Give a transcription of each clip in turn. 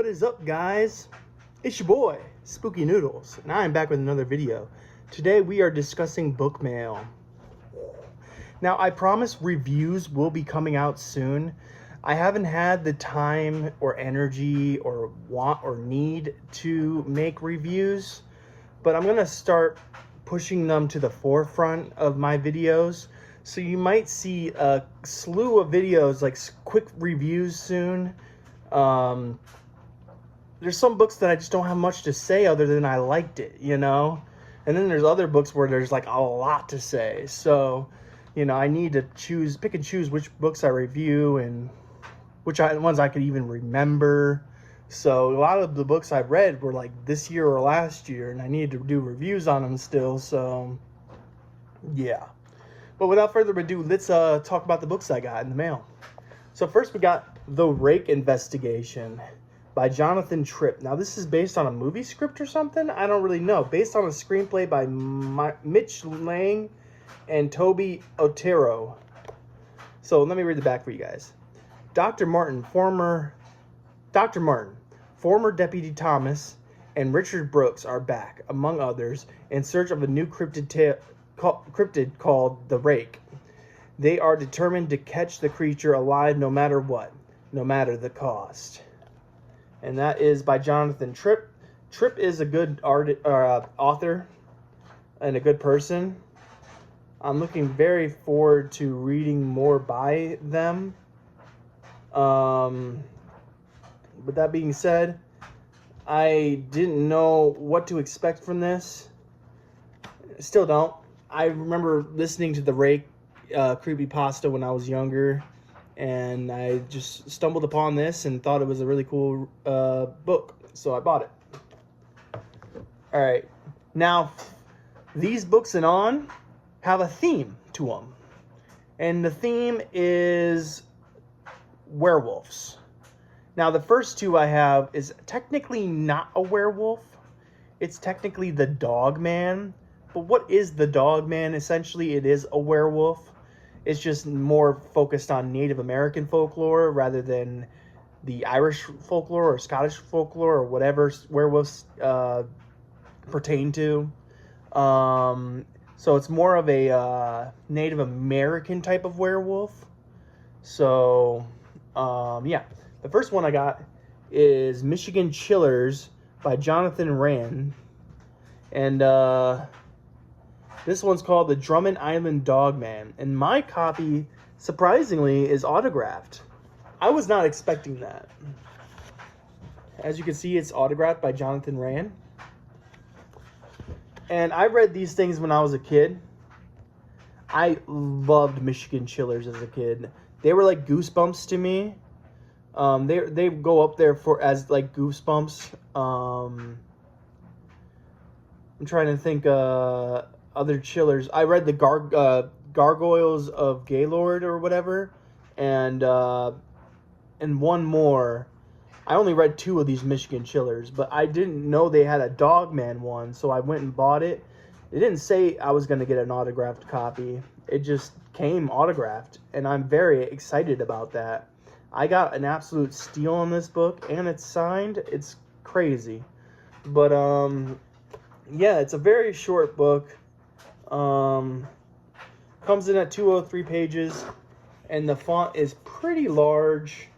What is up, guys? It's your boy, Spooky Noodles, and I am back with another video. Today we are discussing book mail. Now, I promise reviews will be coming out soon. I haven't had the time or energy or want or need to make reviews, but I'm gonna start pushing them to the forefront of my videos. So you might see a slew of videos, like quick reviews soon. There's some books that I just don't have much to say other than I liked it, you know? And then there's other books where there's like a lot to say. So, you know, I need to pick and choose which books I review and which ones I could even remember. So a lot of the books I've read were like this year or last year, and I need to do reviews on them still, so yeah. But without further ado, let's talk about the books I got in the mail. So first we got The Rake Investigation by Jonathan Tripp. Now this is based on a movie script or something? I don't really know. Based on a screenplay by Mitch Lang and Toby Otero. So let me read the back for you guys. Dr. Martin, former Deputy Thomas, and Richard Brooks are back, among others, in search of a new cryptid called the Rake. They are determined to catch the creature alive no matter what, no matter the cost. And that is by Jonathan Tripp. Tripp is a good author and a good person. I'm looking very forward to reading more by them. With that being said, I didn't know what to expect from this. Still don't. I remember listening to the Rake creepypasta when I was younger, and I just stumbled upon this and thought it was a really cool book, so I bought it. Alright, now these books and on have a theme to them, and the theme is werewolves. Now the first two I have is technically not a werewolf. It's technically the Dog Man. But what is the Dog Man? Essentially, it is a werewolf. It's just more focused on Native American folklore rather than the Irish folklore or Scottish folklore or whatever werewolves pertain to. So it's more of a Native American type of werewolf. So, yeah. The first one I got is Michigan Chillers by Jonathan Rand. And this one's called The Drummond Island Dog Man. And my copy, surprisingly, is autographed. I was not expecting that. As you can see, it's autographed by Jonathan Rand. And I read these things when I was a kid. I loved Michigan Chillers as a kid. They were like Goosebumps to me. They go up there as like Goosebumps. I'm trying to think other chillers. I read the Gargoyles of Gaylord or whatever, and one more. I only read 2 of these Michigan Chillers, but I didn't know they had a Dogman one, so I went and bought it. It didn't say I was going to get an autographed copy. It just came autographed, and I'm very excited about that. I got an absolute steal on this book, and it's signed. It's crazy. But, yeah, it's a very short book. Comes in at 203 pages, and the font is pretty large.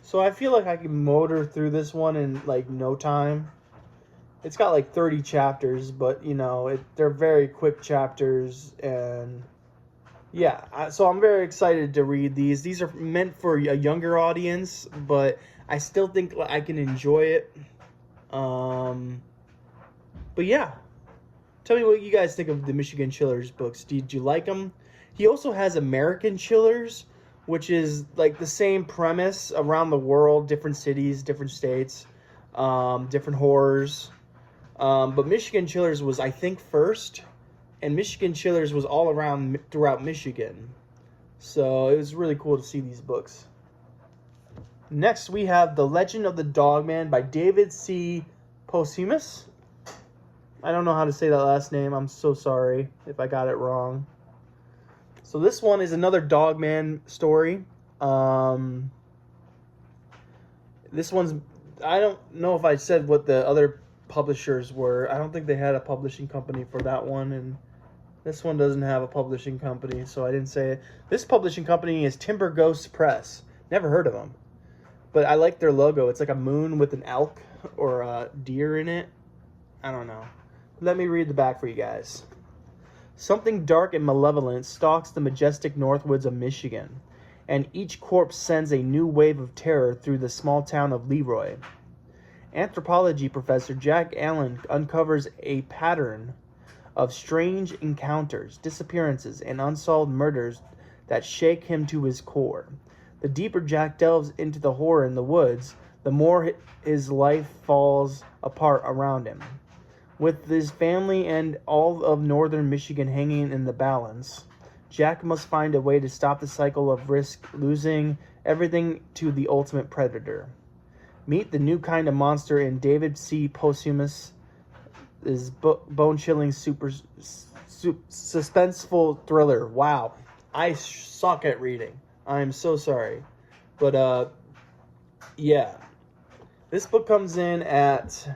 So I feel like I can motor through this one in, like, no time. It's got, like, 30 chapters, but, you know, they're very quick chapters, and yeah, so I'm very excited to read these. These are meant for a younger audience, but I still think I can enjoy it. But yeah, tell me what you guys think of the Michigan Chillers books. Did you like them? He also has American Chillers, which is like the same premise around the world, different cities, different states, different horrors. But Michigan Chillers was, I think, first. And Michigan Chillers was all around throughout Michigan. So it was really cool to see these books. Next, we have The Legend of the Dog Man by David C. Posthumous. I don't know how to say that last name. I'm so sorry if I got it wrong. So this one is another Dog Man story. This one's I don't know if I said what the other publishers were. I don't think they had a publishing company for that one, and this one doesn't have a publishing company, so I didn't say it. This publishing company is Timber Ghost Press. Never heard of them, but I like their logo. It's like a moon with an elk or a deer in it. I don't know. Let me read the back for you guys. Something dark and malevolent stalks the majestic northwoods of Michigan, and each corpse sends a new wave of terror through the small town of Leroy. Anthropology professor Jack Allen uncovers a pattern of strange encounters, disappearances, and unsolved murders that shake him to his core. The deeper Jack delves into the horror in the woods, the more his life falls apart around him. With his family and all of northern Michigan hanging in the balance, Jack must find a way to stop the cycle of risk, losing everything to the ultimate predator. Meet the new kind of monster in David C. Posthumus' bone-chilling, suspenseful thriller. Wow, I suck at reading. I'm so sorry. But, yeah. This book comes in at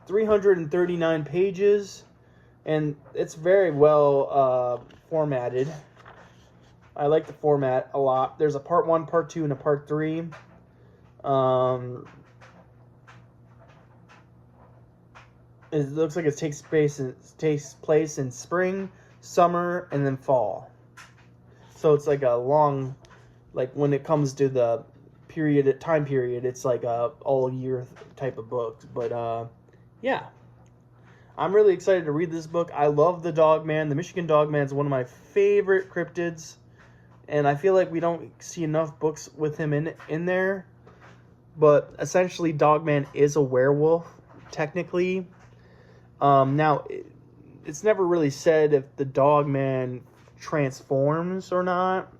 339 pages, and it's very well formatted. I like the format a lot. There's a part 1, part 2, and a part 3. It looks like it takes place in spring, summer, and then fall. So it's like a long, like when it comes to the time period, it's like a all year type of book. But yeah, I'm really excited to read this book. I love the Dogman. The Michigan Dogman is one of my favorite cryptids, and I feel like we don't see enough books with him in there. But essentially, Dogman is a werewolf, technically. Now, it's never really said if the Dogman transforms or not,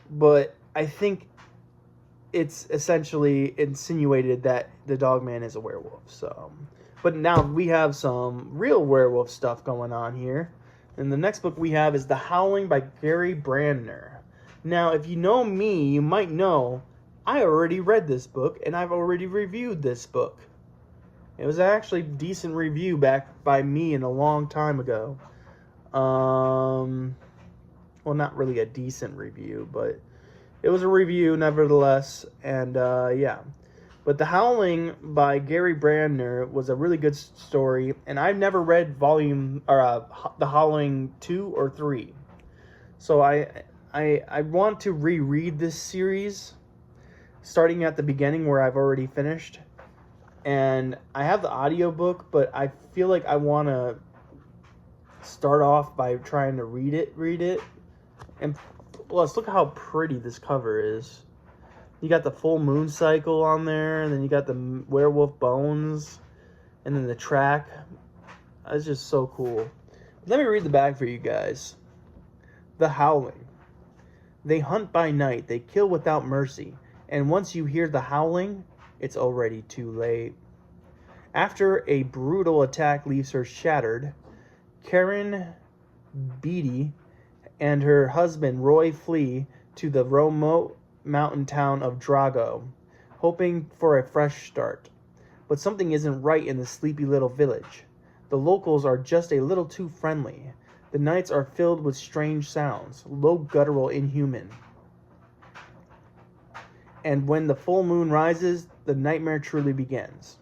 but I think it's essentially insinuated that the Dogman is a werewolf. So, but now we have some real werewolf stuff going on here. And the next book we have is The Howling by Gary Brandner. Now, if you know me, you might know I already read this book, and I've already reviewed this book. It was actually a decent review back by me in a long time ago. Well, not really a decent review, but it was a review nevertheless. And yeah. But The Howling by Gary Brandner was a really good story, and I've never read The Howling 2 or 3. So I want to reread this series, starting at the beginning where I've already finished. And I have the audiobook, but I feel like I want to start off by trying to read it. And plus, look how pretty this cover is. You got the full moon cycle on there, and then you got the werewolf bones, and then the track. It's just so cool. Let me read the back for you guys. The Howling. They hunt by night, they kill without mercy, and once you hear the howling, it's already too late. After a brutal attack leaves her shattered, Karen Beatty and her husband Roy flee to the remote mountain town of Drago, hoping for a fresh start. But something isn't right in the sleepy little village. The locals are just a little too friendly. The nights are filled with strange sounds, low, guttural, inhuman. And when the full moon rises, the nightmare truly begins.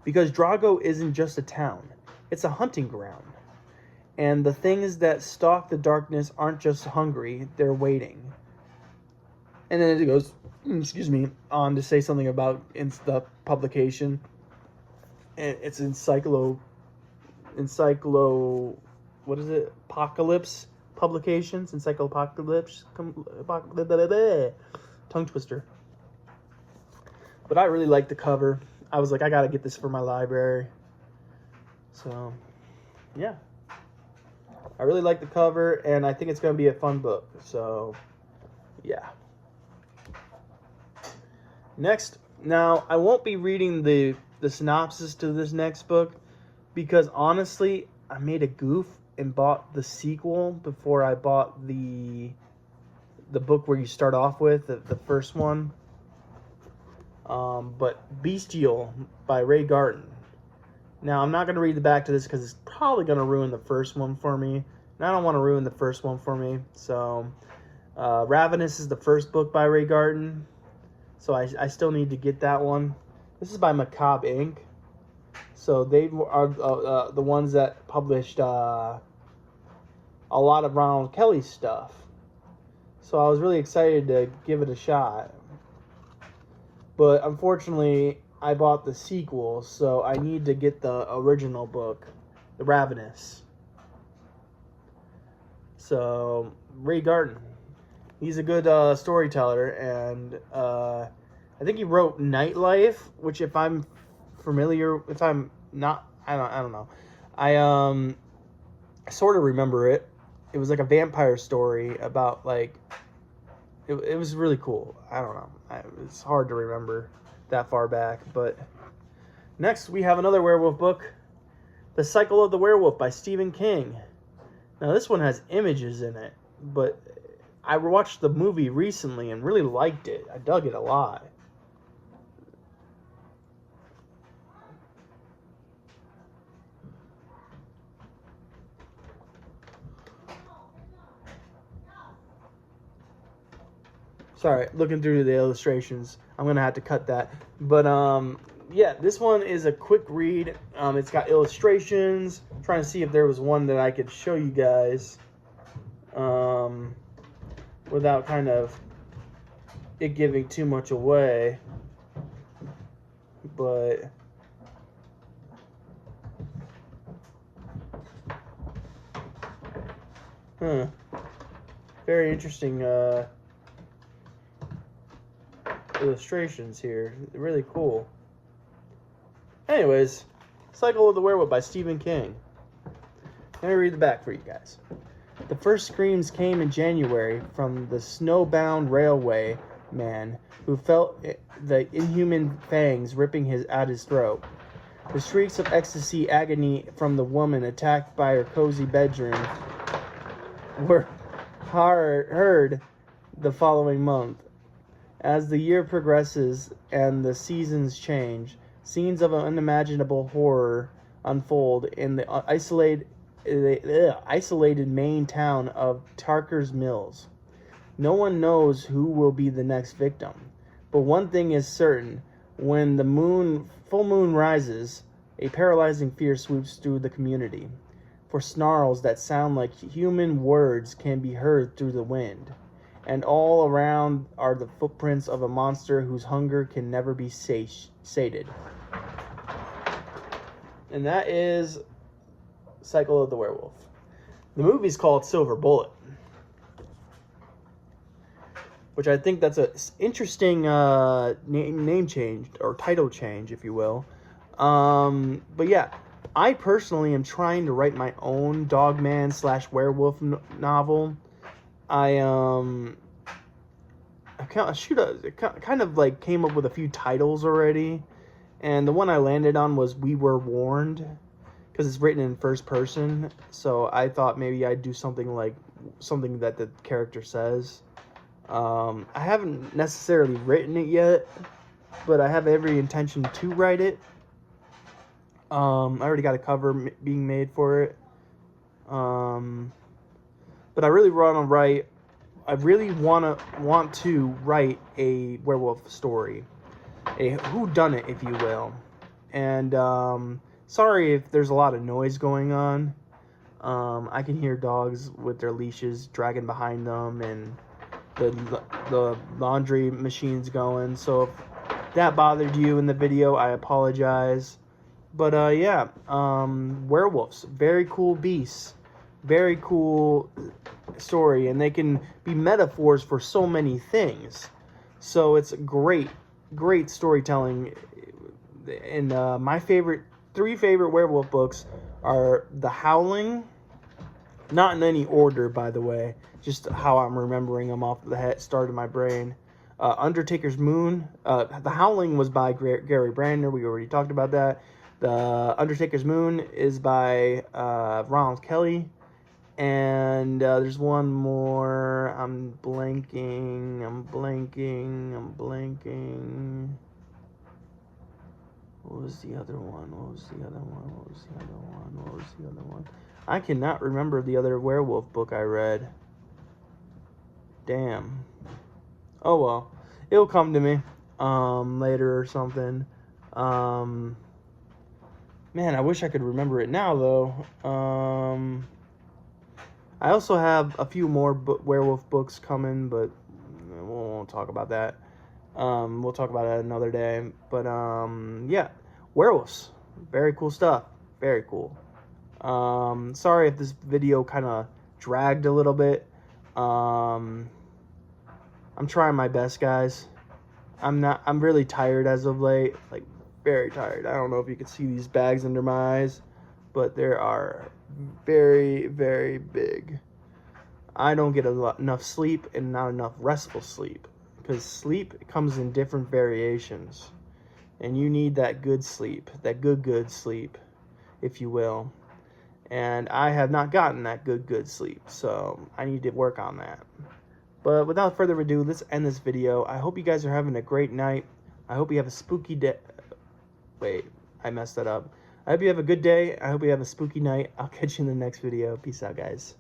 Because Drago isn't just a town, it's a hunting ground. And the things that stalk the darkness aren't just hungry, they're waiting. And then it goes, on to say something about the publication. And it's what is it? Apocalypse Publications, Encyclopocalypse, tongue twister. But I really like the cover. I was like, I gotta get this for my library. So, yeah. I really like the cover, and I think it's gonna be a fun book. So, yeah. Next, now I won't be reading the synopsis to this next book because honestly, I made a goof and bought the sequel before I bought the book where you start off with, the first one. But Bestial by Ray Garton. Now, I'm not going to read the back to this because it's probably going to ruin the first one for me. And I don't want to ruin the first one for me. So, Ravenous is the first book by Ray Garton. So, I still need to get that one. This is by Macabre Inc. So, they are the ones that published a lot of Ronald Kelly's stuff. So, I was really excited to give it a shot. But, unfortunately, I bought the sequel, so I need to get the original book, The Ravenous. So, Ray Garton. He's a good storyteller, and I think he wrote Nightlife, which if I'm familiar, if I'm not, I don't know. I sort of remember it. It was like a vampire story about, like, it was really cool. I don't know. It's hard to remember that far back, but next we have another werewolf book, The Cycle of the Werewolf by Stephen King. Now this one has images in it, but I watched the movie recently and really liked it. I dug it a lot. Sorry, looking through the illustrations. I'm going to have to cut that. But, yeah, this one is a quick read. It's got illustrations. I'm trying to see if there was one that I could show you guys without kind of it giving too much away. But very interesting illustrations here. Really cool. Anyways, Cycle of the Werewolf by Stephen King. Let me read the back for you guys. The first screams came in January from the snowbound railway man who felt the inhuman fangs ripping at his throat. The shrieks of ecstasy agony from the woman attacked by her cozy bedroom were heard the following month. As the year progresses and the seasons change, scenes of unimaginable horror unfold in the isolated Maine town of Tarker's Mills. No one knows who will be the next victim, but one thing is certain: when the full moon rises, a paralyzing fear swoops through the community. For snarls that sound like human words can be heard through the wind. And all around are the footprints of a monster whose hunger can never be sated. And that is Cycle of the Werewolf. The movie's called Silver Bullet, which I think that's an interesting name change, or title change, if you will. But yeah, I personally am trying to write my own Dogman / werewolf novel. I kind of like came up with a few titles already, and the one I landed on was We Were Warned, because it's written in first person. So I thought maybe I'd do something that the character says. I haven't necessarily written it yet, but I have every intention to write it. I already got a cover being made for it. But I really want to write a werewolf story, a whodunit, if you will. And sorry if there's a lot of noise going on. I can hear dogs with their leashes dragging behind them, and the laundry machine's going. So if that bothered you in the video, I apologize. But yeah, werewolves, very cool beasts. Very cool story, and they can be metaphors for so many things. So it's great storytelling. And my three favorite werewolf books are The Howling, not in any order, by the way, just how I'm remembering them off the start of my brain. Undertaker's Moon. The Howling was by Gary Brandner. We already talked about that. The Undertaker's Moon is by Ronald Kelly. And there's one more. I'm blanking. What was the other one? I cannot remember the other werewolf book I read. Damn. Oh well. It'll come to me later or something. Man, I wish I could remember it now though. I also have a few more werewolf books coming, but we won't talk about that. We'll talk about it another day. But yeah, werewolves, very cool stuff. Very cool. Sorry if this video kind of dragged a little bit. I'm trying my best, guys. I'm really tired as of late, like very tired. I don't know if you can see these bags under my eyes, but they are very, very big. I don't get enough sleep and not enough restful sleep, because sleep comes in different variations, and you need that good sleep, that good sleep, if you will. And I have not gotten that good sleep, so I need to work on that. But without further ado, let's end this video. I hope you guys are having a great night. I hope you have a spooky day. Wait, I messed that up. I hope you have a good day. I hope you have a spooky night. I'll catch you in the next video. Peace out, guys.